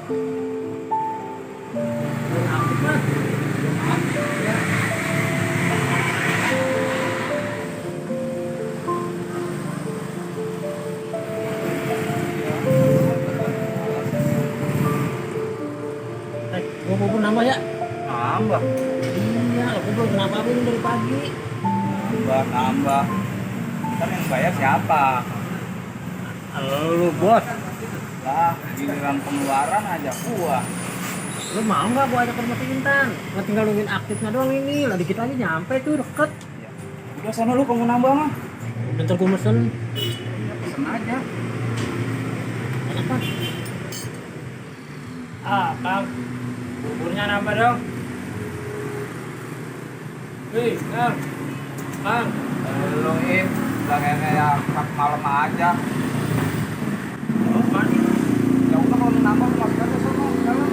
Gua bubur nambah ya? Nambah. Iya, aku belum kenapa ini dari pagi. Nambah. Ntar yang bayar siapa? Lu bos, Lah, giliran pengeluaran aja gua. lu mau nggak gua ajak ke rumah si Intan? Nggak tinggal nungguin aktifnya doang ini, lah dikit lagi nyampe tuh deket. Ya. Udah sana lu kalau mau nambah mah. Bentar gua mesen. Ya, pesen aja. Apa? Kang, buburnya nambah dong. Wih, Kang. Lu Im, bilangnya ya malam aja. Oh, Kang. Ya udah kalau mau nambah masuk aja sono jalan.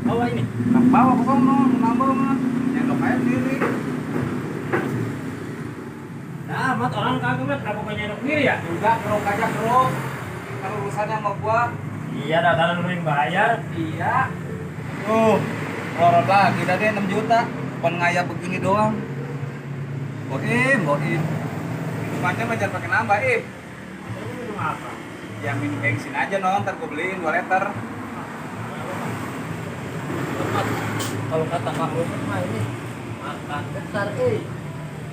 Bawa ini. Nang bawa ke sono, mau nambah mah. Nyendok aja sendiri. Nah, mat orang kagak mat, kenapa kau nyendok sendiri ya? Udah kerok aja kerok. Kalau urusannya sama gua. Iya, dataran lu yang bayar. Iya. Tuh, ngorot lagi tadi 6 juta. Bukan ngayap begini doang. Boim. Minumannya mah jangan pakai nambah, Im. Lu minum apa? Ya minum bensin aja no, ntar gue beliin 2 liter. Kalau kata Kang Ruben mah ini makan besar,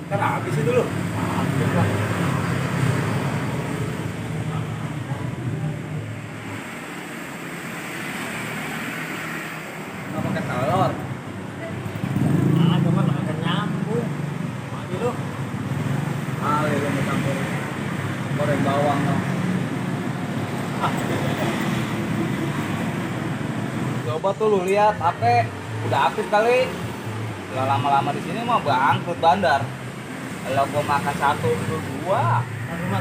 Ntar habis itu lu. Habis lah. Nggak pakai telur. Ah, cuma nggak nyambung. Mati lu. Kali lu mau campur goreng bawang no. Coba tuh lu lihat HP udah aktif kali. Kalau lama-lama di sini mah bangkrut bandar. Kalau gua makan satu itu 2.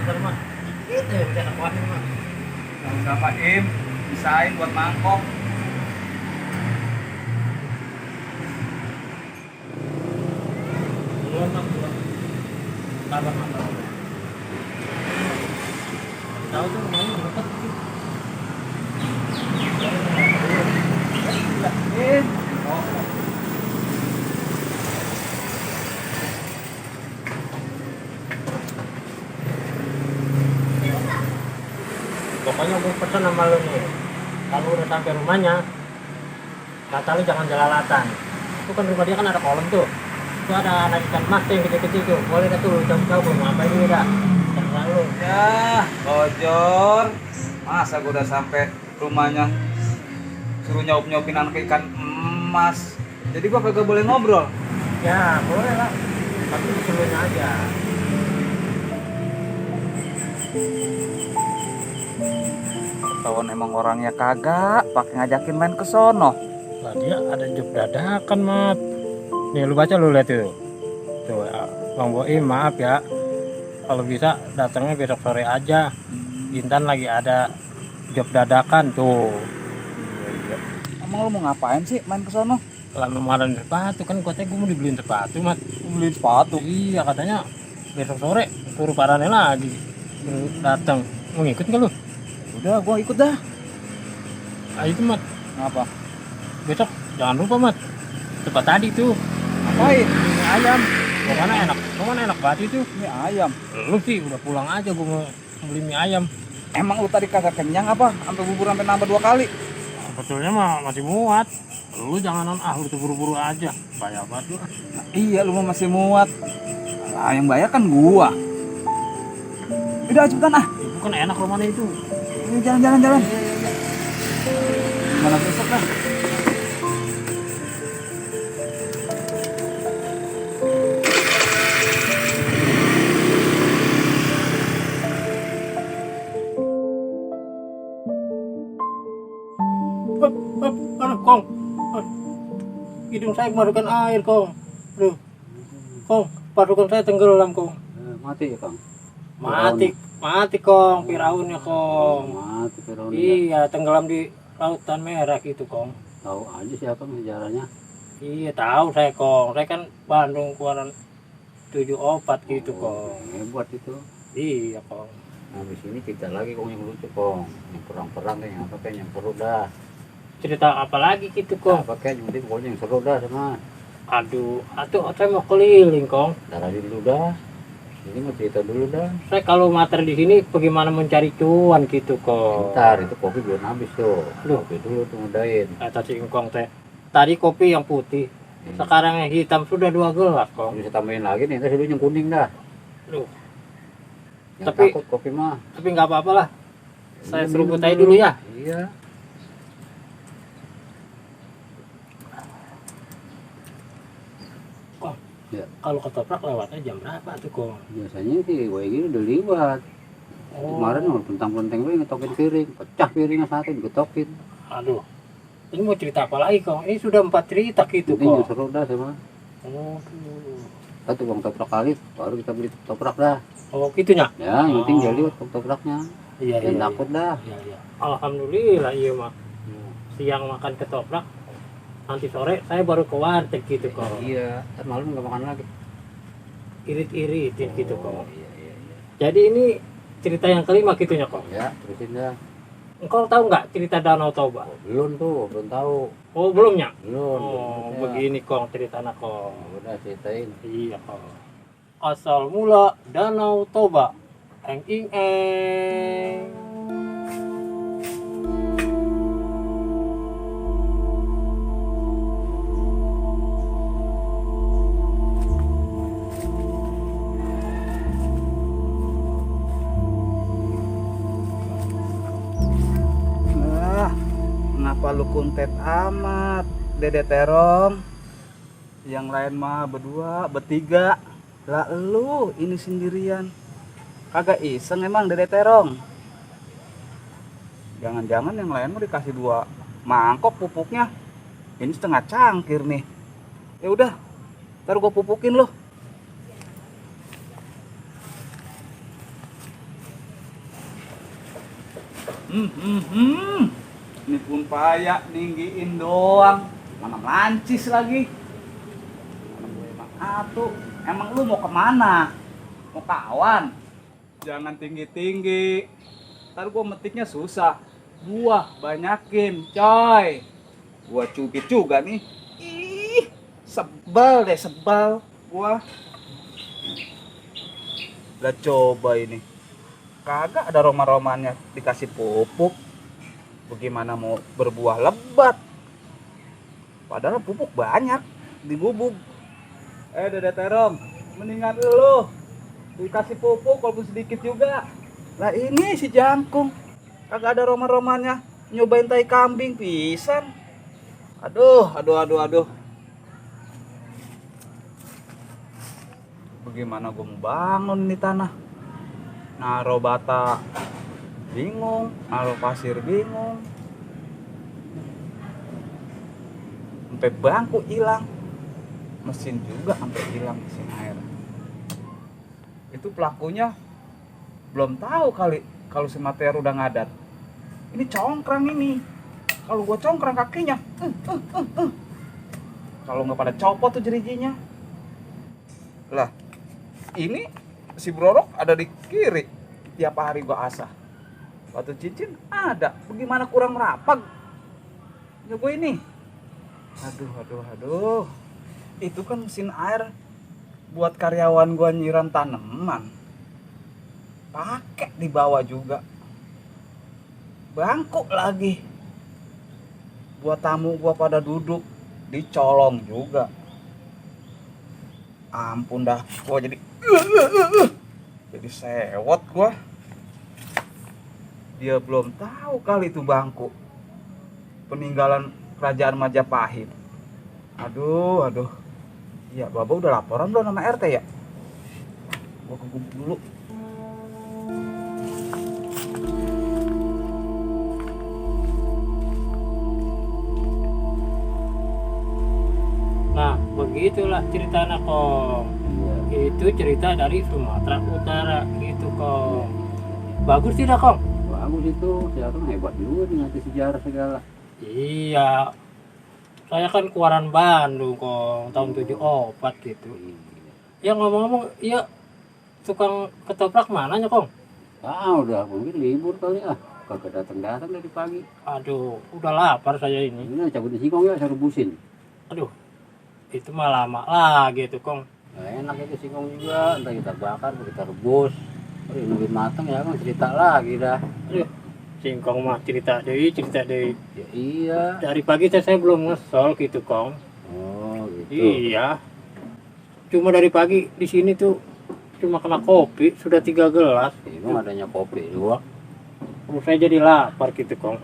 Terima. Itu ya bisa nakuatin mah. Nggak usah Pak Im, bisain buat mangkok. Belum mah gua. Sabar mah. Tahu tuh rumahnya deket sih. Im. Pokoknya gue pesen sama lu nih, kalau udah sampai rumahnya, kata lu jangan jelalatan. Itu kan rumah dia kan ada kolam tuh. Itu ada anak ikan mas tuh yang kecil-kecil tuh. Boleh dah tuh jauh-jauh mau ngapain ini dah. Terserah lu. Ya, bocor. Masa gua udah sampai rumahnya suruh nyaup-nyaupin anak ikan emas. Jadi gua kagak boleh ngobrol. Ya boleh lah, tapi disuruhnya aja. Ketahuan emang orangnya kagak, pakai ngajakin main ke sono. Lah dia ada job dadakan mat. Nih lu baca lu lihat itu. Tuh Bang Boim maaf ya. Kalau bisa datangnya besok sore aja. Intan lagi ada job dadakan tuh. Emang lu mau ngapain sih main ke sono? Lamaran sepatu kan katanya gue mau dibeliin sepatu mat. Beliin sepatu. Iya katanya besok sore suruh parane lagi datang. Mau ngikut nggak lu? Udah, gua ikut dah. Ayo itu mat. Ngapa? Besok jangan lupa mat. Tempat tadi tuh. Ngapain? Ini ayam. Mana enak banget itu. Ini ayam. Lu sih udah pulang aja gue mau beli mie ayam. Emang lu tadi kagak kenyang apa? Sampai bubur sampai nambah 2 kali. Sebetulnya mah masih muat. Lu jangan lu tuh buru-buru aja. Bayar banget lu. Nah, iya, lu mah masih muat. Nah, yang bayar kan gua. Udah cepetan ah. Bukan enak rumahnya itu. Ini jalan. Gimana besok kan? Aduh, Kong. Hidung saya kemarukan air, Kong. Aduh. Kong, parukan saya tenggelam, Kong. Mati ya Kang? Mati, Kong. Firaunnya, Kong. Mati Firaun. Iya, tenggelam di lautan merah gitu, Kong. Tahu aja siapa sejarahnya. Iya, tahu saya, Kong. Saya kan Bandung keluaran 7 opat gitu, Kong. Hebat itu. Iya, Kong. Habis ini cerita lagi kong yang lucu kong. Yang perang-perang kayak yang apa kayak yang seru dah. Cerita apa lagi gitu kong? Apa kayak yang penting pokoknya yang seru dah sama. Aduh, atuh saya mau keliling kong. Darah dulu dah. Ini mau cerita dulu dah. Saya kalau materi di sini bagaimana mencari cuan gitu kong. Bentar, itu kopi belum habis tuh. Loh. Kopi dulu tuh ngudain. Tadi kong teh. Tadi kopi yang putih. Sekarang yang hitam sudah 2 gelas kong. Bisa tambahin lagi nih, terus dulu yang kuning dah. Loh, Yang Tapi- takut kopi mah. tapi nggak apa-apa lah. Saya Ini seruput minum aja dulu ya. Iya. Kalau ketoprak lewatnya jam berapa tuh kong? Biasanya sih kayak gini udah liwat. Kemarin mau pentang-penteng gue ngetokin piring, pecah piringnya satu digetokin. Aduh, ini mau cerita apa lagi kong? Ini sudah 4 cerita gitu Ini yang kong. seru dah sama. Oh, Satu bang toprak kali, baru kita beli toprak dah. oh gitunya? Ya, yang penting Oh. dia liwat topraknya. Iya, Jangan iya. takut dah. Iya, iya. Alhamdulillah iya mah. Siang makan ketoprak, nanti sore saya baru ke warteg gitu kong. Iya, kan malam nggak makan lagi. Irit-iritin gitu kong. Iya, iya, iya. Jadi ini cerita yang kelima gitunya kong. Ya, terusin dah. Engkau tahu nggak cerita Danau Toba? Oh, belum tuh, belum tahu. Oh belumnya? Belum. Oh belum. begini kong ceritanya kong. Udah ceritain. Iya kong. Asal mula Danau Toba. Eng ing eng. Kenapa lu kuntet amat, Dede Terong? Yang lain mah berdua, bertiga. Lah lu ini sendirian. Kagak iseng emang Dede Terong. Jangan-jangan yang lain mah dikasih 2 mangkok pupuknya. Ini setengah cangkir nih. Ya udah, ntar gua pupukin lo. Ini pun payah ninggiin doang. Mana melancis lagi. Mana gue emang atuh. Emang lu mau kemana? Mau kawan? Jangan tinggi-tinggi. Ntar gua metiknya susah. Gua banyakin, coy. Gua cubit juga nih. Ih, sebel deh, sebel. Gua. Lah coba ini. Kagak ada aroma-aromanya, dikasih pupuk. Bagaimana mau berbuah lebat? Padahal pupuk banyak di gubuk. Dede Terong, mendingan lu dikasih pupuk walaupun sedikit juga. Lah ini si jangkung, kagak ada aroma-aromanya, nyobain tai kambing pisan. Aduh. Bagaimana gua mau bangun nih tanah? Naro bata bingung, naro pasir bingung, sampai bangku hilang, mesin juga sampai hilang, mesin air. Itu pelakunya belum tahu kali kalau si Mateo udah ngadat. Ini congkrang ini, kalau gua congkrang kakinya, kalau nggak pada copot tuh jerijinya. Lah ini si Brorok ada di kiri, tiap hari gua asah. Batu cincin ada, bagaimana kurang rapag? Ya gue ini. Aduh. Itu kan mesin air buat karyawan gua nyiram tanaman. Pakai dibawa juga. Bangku lagi. Buat tamu gua pada duduk, dicolong juga. Ampun dah, gua jadi sewot gua. Dia belum tahu kali itu bangku peninggalan kerajaan Majapahit. Aduh. Iya, Baba udah laporan belum sama RT ya? Gua ke gubuk dulu. Nah begitulah ceritanya kong. Iya. Itu cerita dari Sumatera Utara gitu kong. Bagus tidak kong? Bagus itu, sekarang hebat juga nih ngerti sejarah segala. Iya. Saya kan keluaran Bandung kong, tahun 74 gitu. Iya. Ya ngomong-ngomong, iya tukang ketoprak mananya kong? Udah mungkin libur kali ah. Kagak datang-datang dari pagi. Aduh, udah lapar saya ini. Ini cabut di singkong ya, saya rebusin. Aduh, itu mah lama lagi tuh Kong. Nah, enak itu singkong juga, entah kita bakar, kita rebus. Nungguin matang ya kan cerita lagi dah. Aduh, singkong mah cerita deh. Ya iya. Dari pagi saya belum ngesol gitu Kong. Oh gitu. Iya. Cuma dari pagi di sini tuh cuma kena kopi sudah 3 gelas. Emang adanya kopi dua. Terus saya jadi lapar gitu Kong.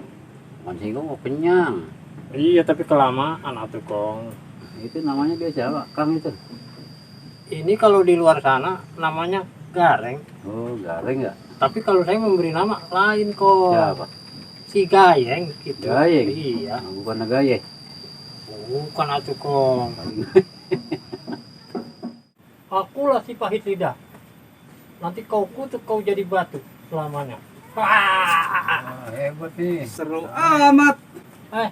Makan singkong mau kenyang. Iya tapi kelamaan atuh Kong. Itu namanya biasa apa? Kang itu. Ini kalau di luar sana namanya gareng. Oh garing ya. Tapi kalau saya memberi nama lain Kong. Siapa? Si Gayeng gitu. Gayeng? Iya. Bukan Nagaye. Bukan atuh Kong. Akulah si pahit lidah. Nanti kau kutuk kau jadi batu selamanya. Wah. Hebat nih. Seru amat.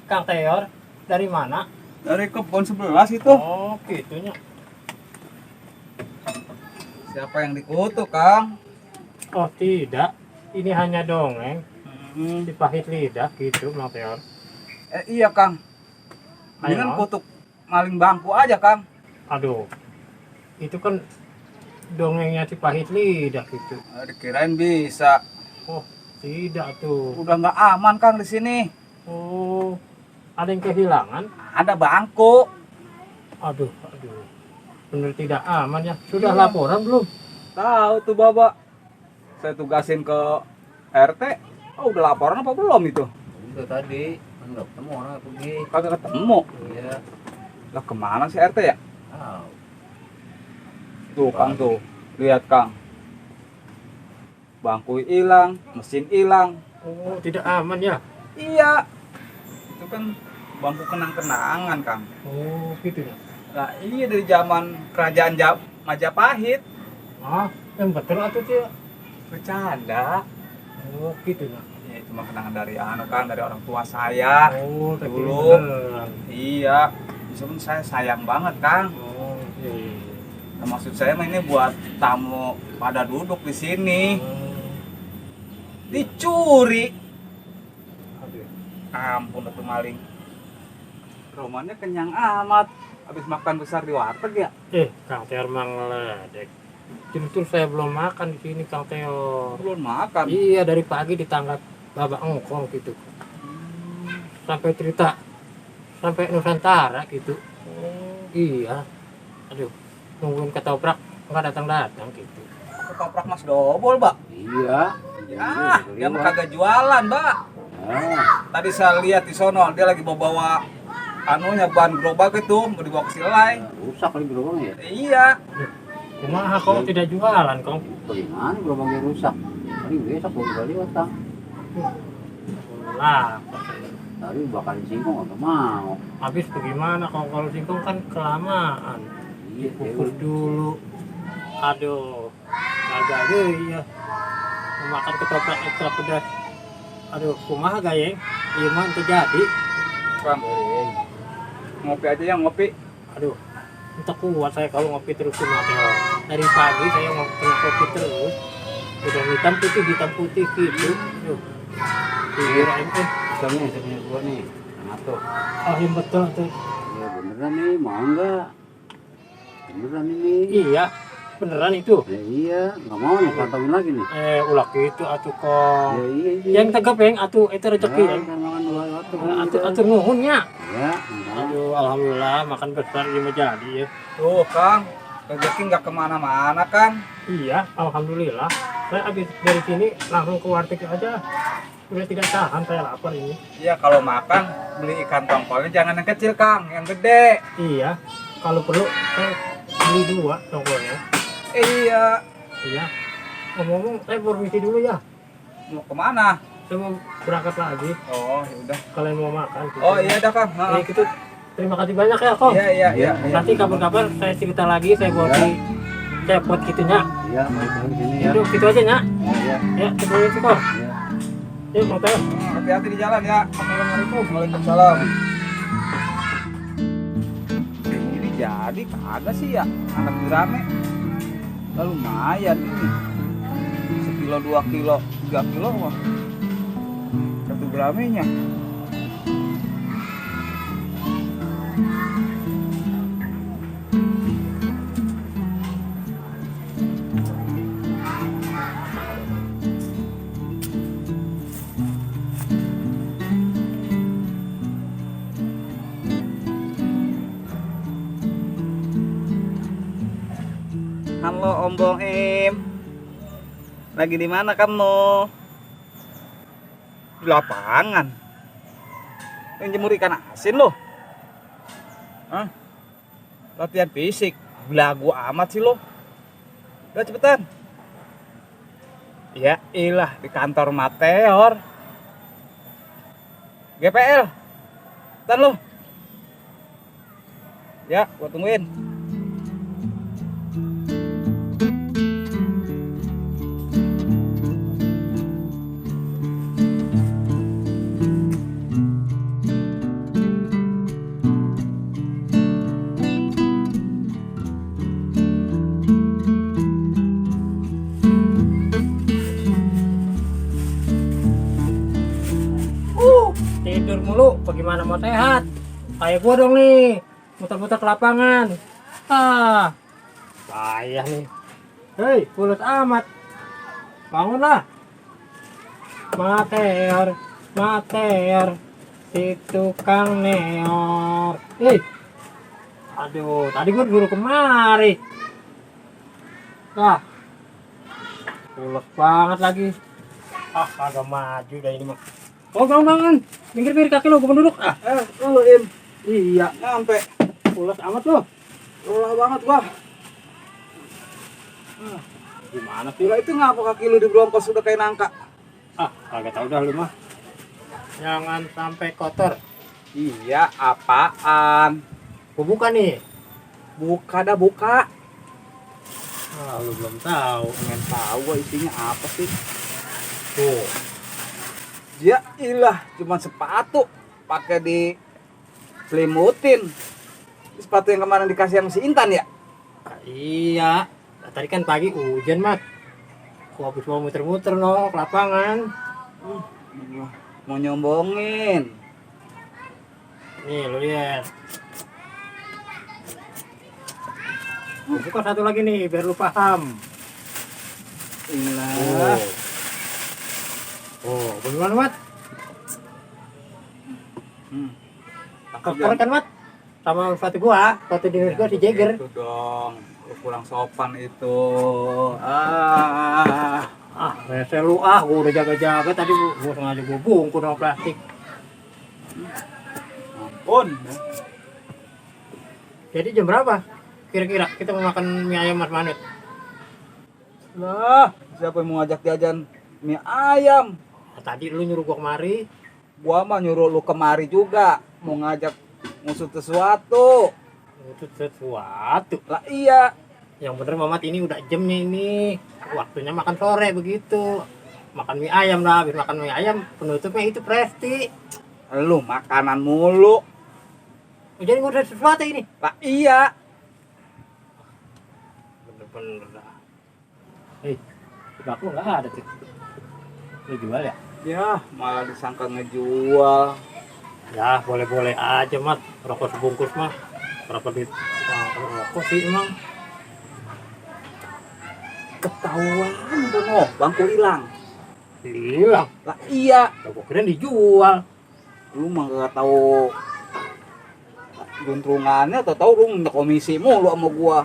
Kang Teor, dari mana? Dari kebun 11 itu. Oh, gitunya. Siapa yang dikutuk, Kang? Oh, tidak. Ini hanya dongeng. Hmm. Si pahit lidah gitu, Kang Teor. Iya, Kang. Mendingan Ayo. kutuk maling bangku aja, Kang. Aduh. Itu kan dongengnya si pahit lidah gitu. Dikirain bisa. Oh, tidak tuh. Udah nggak aman, Kang, di sini. Oh, ada yang kehilangan? Ada bangku. Aduh. Bener tidak aman ya. Sudah laporan belum? Tahu tuh, Bapak. Saya tugasin ke RT. Oh, udah laporan apa belum itu? Udah tadi. Kan nggak ketemu orang pergi. Kagak ketemu. Iya. Lah kemana sih RT ya? Tahu. Tuh, Kang tuh. Lihat, Kang. Bangku hilang, mesin hilang. Oh, tidak aman ya. Iya. Itu kan bangku kenang-kenangan, Kang. Oh, gitu ya. Nah, iya dari zaman kerajaan Majapahit. Ah, yang betul atau tidak? Bercanda. Oh, gitu ya. Ya, itu mah kenangan dari Kang, dari orang tua saya. Oh, tapi Dulu. beneran. Iya. Meskipun saya sayang banget, Kang. Oh, iya. Nah, maksud saya mah ini buat tamu pada duduk di sini. Dicuri. Aduh. Ampun atuh maling. Romannya kenyang amat. Habis makan besar di warteg ya? Kang Teor ngeledek. Justru saya belum makan di sini, Kang Teor. Belum makan. Iya, dari pagi ditanggap babak engkong gitu. Sampai cerita sampai Nusantara gitu. Iya. Aduh, nungguin ketoprak nggak datang gitu. Ketoprak Mas Dobol, Mbak. Iya. Ya, dia mah kagak jualan, Mbak. Ah, Tadi saya lihat di sono, dia lagi bawa anunya ban gerobak itu mau dibawa ke Silai. rusak lagi gerobaknya ya. Iya. Kumaha kau tidak jualan, Kong? Bagaimana gerobaknya rusak? Tadi besok baru kali datang. Lah, Tadi bakarin singkong nggak mau. habis bagaimana kalau singkong kan kelamaan. Iya, Kukus dulu. Aduh, gagal deh ya. Makan ketoprak ekstra pedas. Aduh, kumaha Gayeng? Iya mah terjadi. Bang, ngopi aja yang ngopi. Aduh, entah kuat saya kalau ngopi terus cuma dari pagi saya ngopi terus. Udah hitam putih gitu. Aduh, kirain Misalnya saya punya dua nih. Nah tuh. yang betul tuh. Iya beneran nih, mau nggak? Beneran ini. Iya, beneran itu. Ya iya, nggak mau nih, pantauin lagi nih. Ulah gitu atuh kong. Ya iya, iya. Yang tegap yang atuh itu rezeki Ya, yang. kan makan dua waktu. Atuh nuhunnya. Ya, enggak. Aduh, alhamdulillah makan besar ini jadi ya. Tuh, Kang. Rezeki nggak kemana-mana, Kang. Iya, alhamdulillah. Saya habis dari sini langsung ke warteg aja. Sudah tidak tahan saya lapar ini. Iya, kalau makan beli ikan tongkolnya jangan yang kecil, Kang, yang gede. Iya, kalau perlu saya beli 2 tongkolnya. Iya. Iya. Ngomong-ngomong, saya permisi dulu ya. Mau kemana? Saya mau berangkat lagi. Oh, ya udah. Kalian mau makan? Gitu. Oh iya dah, Kang. Ha. Gitu. Terima kasih banyak ya, Kong. Iya. Nanti kapan-kapan saya cerita lagi, saya bawa di cepot gitunya. Iya, balik lagi sini ya. Itu gitu aja nya. Iya, Ya, sebelum itu kok. iya. Yuk, mau tahu. Hati-hati di jalan ya. Assalamualaikum. Waalaikumsalam. Ini jadi kagak sih ya anak rame. Lumayan ini. sekilo, 2 kilo, 3 kilo mah. Satu gramenya. Halo Om Boim. Lagi di mana kamu? Di lapangan. Yang jemur ikan asin loh. Hah? Latihan fisik. Belagu amat sih lo. Udah cepetan. Ya ilah di kantor Mateor. GPL. Cepetan lo. Ya, gua tungguin. Tidur mulu, bagaimana mau sehat? Kayak gua dong nih, muter-muter ke lapangan. Payah nih. Hei, pulut amat. Bangunlah. Mateor, Mateor, si tukang neor. Aduh, tadi gua disuruh kemari. Pulut banget lagi. Agak maju dah ini mah. Oh, bangun. Minggir kaki lo, gua penduduk. Lu Im. Iya, Nyampe. pulas amat lo. Lelah banget gua. Gimana sih? Gila itu ngapa kaki lu di brompos udah kayak nangka? Kagak tahu dah lu mah. Jangan sampai kotor. Iya, apaan? Gua buka nih. Buka. Lu belum tahu. Pengen tahu gua isinya apa sih? Tuh. Ya ilah, cuman sepatu pakai di selimutin. Sepatu yang kemarin dikasih sama si Intan ya? Iya. Tadi kan pagi hujan, Mat. Gua habis mau muter-muter no ke lapangan. Mau nyombongin. Nih, lu lihat. Gua buka satu lagi nih biar lu paham. Ilah. Oh, bagaimana, Mat? Keren kan, Mat? Sama sepatu gua, sepatu dinas gua di Jagger. Itu dong, lu kurang sopan itu. Rese lu gua udah jaga-jaga tadi gua sengaja gua bungkus sama plastik. Ampun. Jadi jam berapa? Kira-kira kita mau makan mie ayam Mas Manut? Lah, siapa yang mau ngajak jajan mie ayam? Tadi lu nyuruh gua kemari. Gua mah nyuruh lu kemari juga, mau ngajak ngusut sesuatu. Itu sesuatu. Lah iya. Yang bener Mamat ini udah jamnya ini. Waktunya makan sore begitu. Makan mie ayam lah, habis makan mie ayam penutupnya itu Presti. Lu makanan mulu. Jadi gua ada sesuatu ini. Lah iya. Bener-bener dah. Aku nggak ada tuh. Lu jual ya? Ya, malah disangka ngejual. Ya, boleh-boleh aja, Mat. Rokok sebungkus mah. Berapa duit? Rokok sih emang. Ketahuan Bono, bangku hilang. Hilang. Lah iya. Gua kira dijual. Lu mah gak tahu juntrungannya, tahu lu minta komisi mulu sama gua.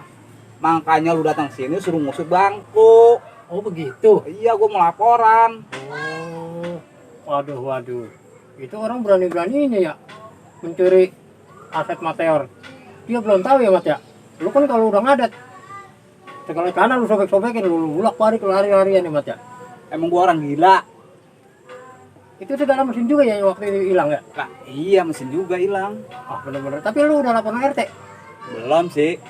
Makanya lu datang sini suruh ngusut bangku. Oh, begitu. Iya, gua mau laporan. Waduh. Itu orang berani-beraninya ya mencuri aset Mateor. Dia belum tahu ya, Mat ya. Lu kan kalau udah ngadat segala kanan lu sobek-sobekin, lu bulak-balik lari-larian ya, Mat ya. Emang gua orang gila. Itu segala mesin juga ya waktu itu hilang ya? Lah iya, mesin juga hilang. Bener-bener. Tapi lu udah laporan RT? Belum sih.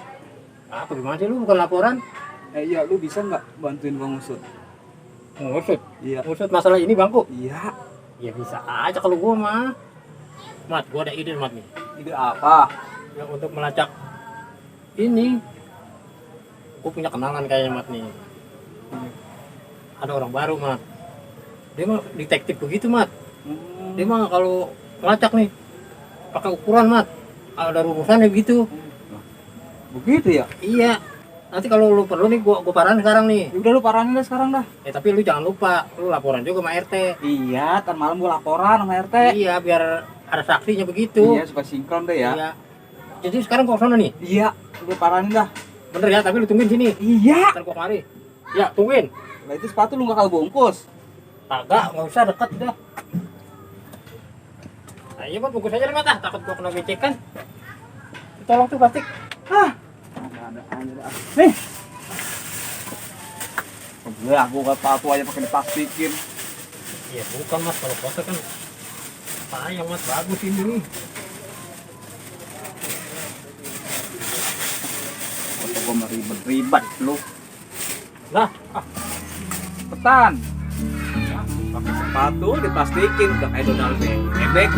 Gimana sih lu bukan laporan? Iya, lu bisa nggak bantuin gua ngusut? Ngusut? Iya. Ngusut masalah ini bangku? Iya. Ya bisa aja kalau gua mah. Mat, gua ada ide, Mat nih. Ide apa? Yang untuk melacak ini. Gua punya kenalan kayaknya, Mat nih. ada orang baru mat. Dia mah detektif begitu mat. Hmm. Dia mah kalau ngelacak nih pakai ukuran mat. Ada rumusannya begitu. Begitu ya? Iya. Nanti kalau lu perlu nih gua parahin sekarang nih. Ya udah lu parahin dah sekarang dah. Tapi lu jangan lupa, lu laporan juga sama RT. Iya, ntar malam gua laporan sama RT. Iya, biar ada saksinya begitu. Iya, supaya sinkron deh ya. Iya. Jadi sekarang gua kesana nih. Iya, lu parahin dah. Bener ya, tapi lu tungguin sini. Iya. Ntar gua kemari. Ya, tungguin. Lah itu sepatu lu bakal bungkus. Kagak, nggak usah deket dah. Nah, iya mat, bungkus aja deh mat, takut gua kena becekan. Tolong tuh plastik. Ada aja. Nih. Gue aku sepatu aja pakai diplastikin. Iya bukan mas, kalau foto kan sayang mas, bagus ini. Foto gua mah ribet-ribet lu. Lah, Petan. Ya, pakai sepatu diplastikin udah kayak Donald bebek.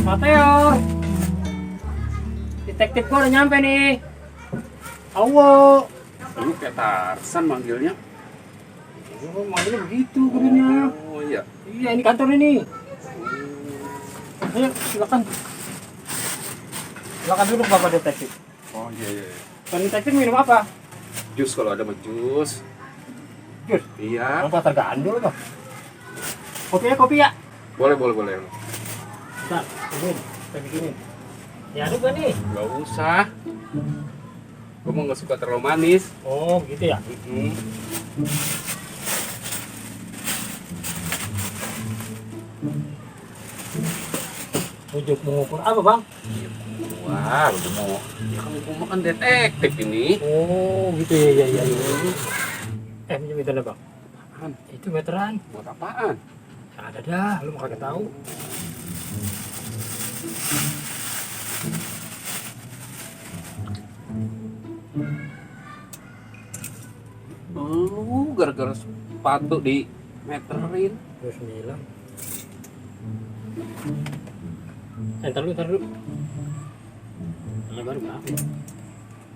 Mateor. Detektif gua udah nyampe nih. Awo. Lu kayak Tarsan manggilnya. Oh, manggilnya begitu gurunya. Oh iya. Iya, ini kantor ini. Ayo, silakan. Silakan duduk Bapak Detektif. Oh iya iya. Pak Detektif minum apa? Jus kalau ada mah jus. Jus. Iya. Apa tergandul apa? Kopi ya? Boleh boleh boleh. Bentar, tungguin. Saya bikinin. Ya, aduk gak nih? Gak usah. Gue mau nggak suka terlalu manis. Oh, gitu ya? Ujuk mengukur apa, Bang? Wah, udah mau. Ya kan gue makan detektif ini. Oh, gitu ya, ya. Minjem itu Bang. Apaan? Itu meteran. Buat apaan? Ada dah, lu mau kagak tahu. Lu gara-gara sepatu di meterin. 29. Ntar dulu. Ini baru berapa?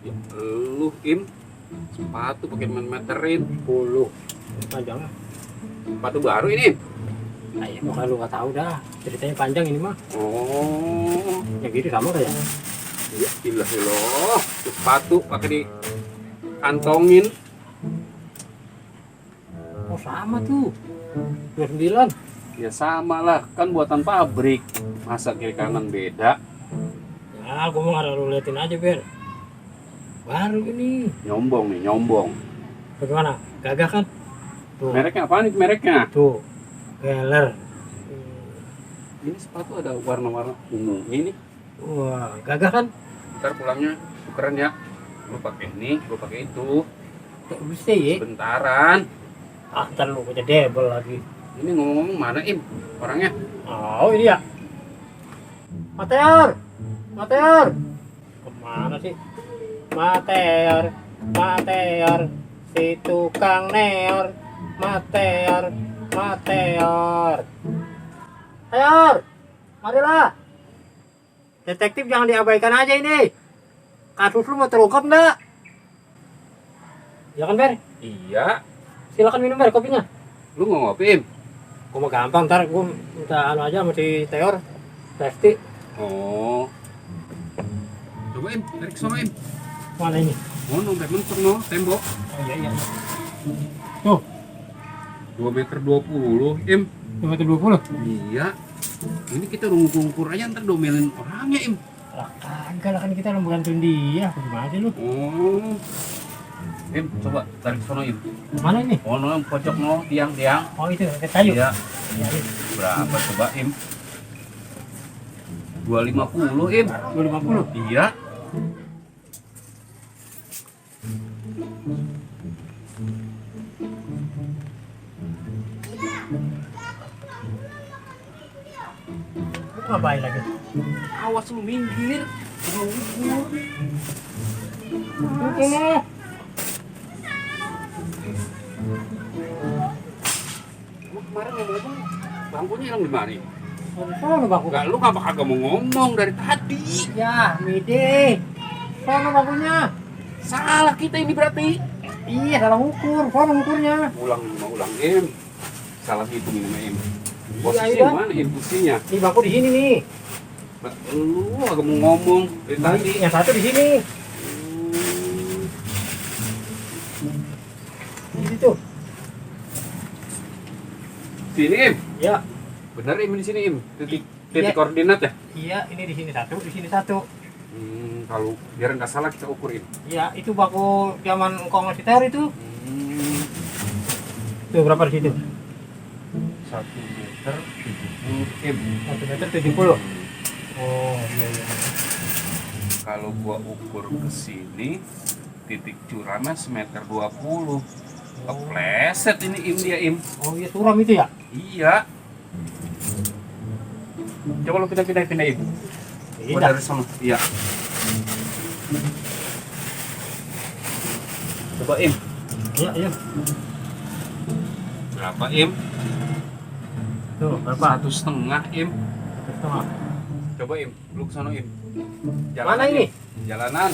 Ya, lu Im sepatu pakai meterin. 10. Panjang lah. Sepatu baru ini. Nah, ya, makanya lu nggak tahu dah. Ceritanya panjang ini mah. Oh, Yang gitu sama kayak. ya ilah loh. Sepatu pakai di kantongin. Oh, sama tuh. 29. Ya sama lah, kan buatan pabrik. Masa kiri kanan beda? Nah, gua mau ada lu liatin aja, Ber. Baru ini. Nyombong nih, nyombong. Bagaimana? Gagah kan? Tuh. Mereknya apa nih mereknya? Tuh. Geller. Ini sepatu ada warna-warna ungu ini. Wah, gagah kan? Ntar pulangnya tukeran ya. Lu pakai ini, gua pakai itu. Kayak bisa ya. Bentaran. Ah, ntar lu punya debel lagi. Ini ngomong-ngomong mana Im orangnya? Oh, ini ya. Mateor. Kemana sih? Mateor. Si tukang neor. Mateor. Marilah. Detektif jangan diabaikan aja ini. Kasus lu mau terungkap enggak? Ya kan, Ber? Iya. Silakan minum, Ber, kopinya. Lu mau ngopi Im? Gua mah gampang, ntar gua minta anu aja sama si Teor. Pasti. Oh. Coba Im, tarik ke sono Im. Mana ini? Oh, sampai mentok no, tembok. Oh iya. Tuh, 2,20 m Im. 2,20 m. Iya. Ini kita ukur aja ntar domelin orangnya Im. Lah kagak lah, kan kita mau bantuin dia. Gimana sih lu? Oh. Im, coba tarik ke sono Im. Mana ini? Oh, no, pojok no, tiang. Oh itu, ke kayu. Iya. Iya. Berapa coba Im? 250 Im. 250. Iya. Ngapain lagi? Awas lu minggir. Ini. Gua kemarin ngomong bangkunya hilang di mana? Sono bangku. Enggak, lu kagak mau ngomong dari tadi. Ya, Mide. Sono bangkunya. Salah kita ini berarti. Iya, salah ukur. Sono ukurnya. Ulang Im. Salah hitung ini Im. Posisi iya. mana Im posisinya? Di bangku di sini nih. Lu kagak mau ngomong dari tadi. Yang satu di sini. Di situ. Sini Im. Ya. Bener Im di sini Im. Titik Iya. koordinat ya? Iya, ini di sini satu, di sini satu. Kalau biar nggak salah kita ukurin. Iya, itu bangku zaman engkau masih teori itu. Tuh berapa di situ? 1 meter 70 Im. 1 meter 70. Oh, iya iya. Kalau gua ukur ke sini titik curamnya semeter 20. Kepleset ini Im dia Im. Oh iya suram itu ya? Iya. Coba lu pindah Im. Gua Iya. dari sana. Iya. Coba Im. Iya, iya. Berapa Im? Tuh, berapa? 1,5 Im. Setengah. Coba Im, lu kesana Im. Mana ini? Im. Jalanan.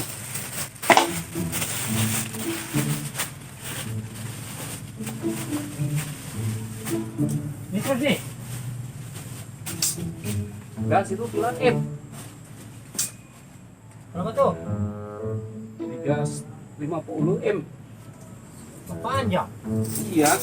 Ini terus nih. Enggak, situ pelan Im. Berapa tuh? 350 M. Panjang. Iya.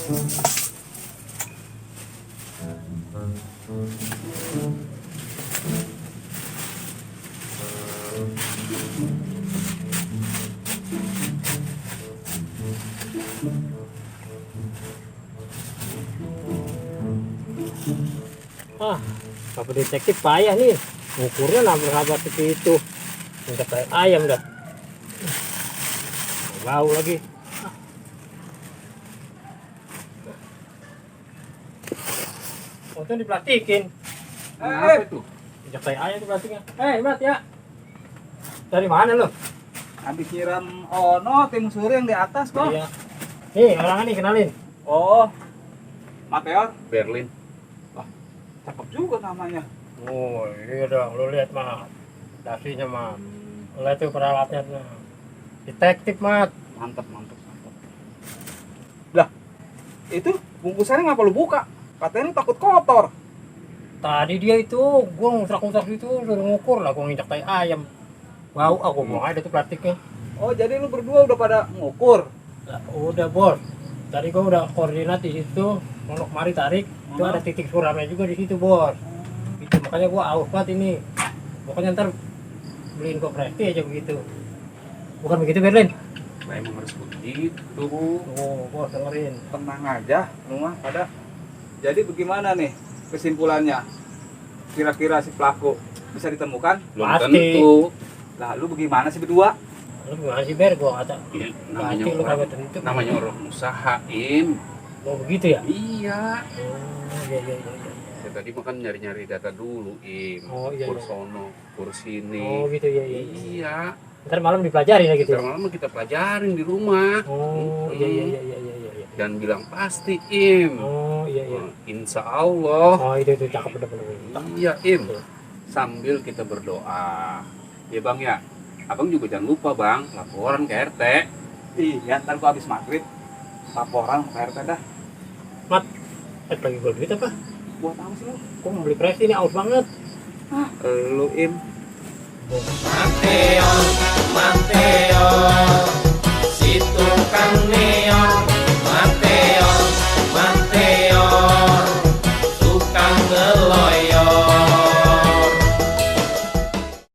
Bapak detektif payah nih. Ukurnya nambah seperti itu. Udah kayak ayam dah. Bau lagi. Oh, itu diplastikin. Apa itu? Udah kayak ayam tuh plastiknya. Mat ya. Dari mana lo? Habis nyiram ono tim suri yang di atas kok. Iya. Nih, orang ini kenalin. Oh. Mateor, Berlin. cakep juga namanya. Oh, iya dong. Lo lihat, Mat. Dasinya, Mat. Lihat tuh peralatannya. Detektif, Mat. Mantap. Lah, itu bungkusannya ngapa lu buka? Katanya lu takut kotor. Tadi dia itu, gua ngutrak-ngutrak itu, suruh ngukur lah, gua nginjak tai ayam. Bau, aku mau ada tuh plastiknya. Oh, jadi lu berdua udah pada ngukur. Lah, udah bos. Tadi gua udah koordinat di situ, mau kemari tarik, itu ada titik suramnya juga di situ bos. Itu makanya gua aus banget ini. Pokoknya ntar beliin gua presti aja begitu. Bukan begitu Berlin? Nah, emang harus begitu. Oh, bos dengerin. Tenang aja, lu mah pada. Jadi bagaimana nih kesimpulannya? Kira-kira si pelaku bisa ditemukan? Belum Pasti. tentu. Lah, lu bagaimana sih berdua? Lu gimana sih Ber? Gua kata. Ya, Pasti lu kagak tentu. namanya orang usaha Im. Oh begitu ya? Iya. Oh iya. Ya, tadi makan nyari-nyari data dulu Im. Oh, iya, Kur iya. sono, kur sini. Oh gitu ya. Iya. Ntar malam dipelajari ya gitu. Ntar malam kita pelajarin di rumah. Oh iya. Dan bilang pasti Im. Oh iya. Insya Allah. Oh itu cakep bener. Iya Im. Sambil kita berdoa. Ya Bang ya. Abang juga jangan lupa Bang, laporan ke RT. Iya, ntar gua habis maghrib laporan ke RT dah. Mat, lagi gua duit apa? Buat apa sih lu? Gua mau beli presi ini aus banget. Lu Im. Manteon, manteon.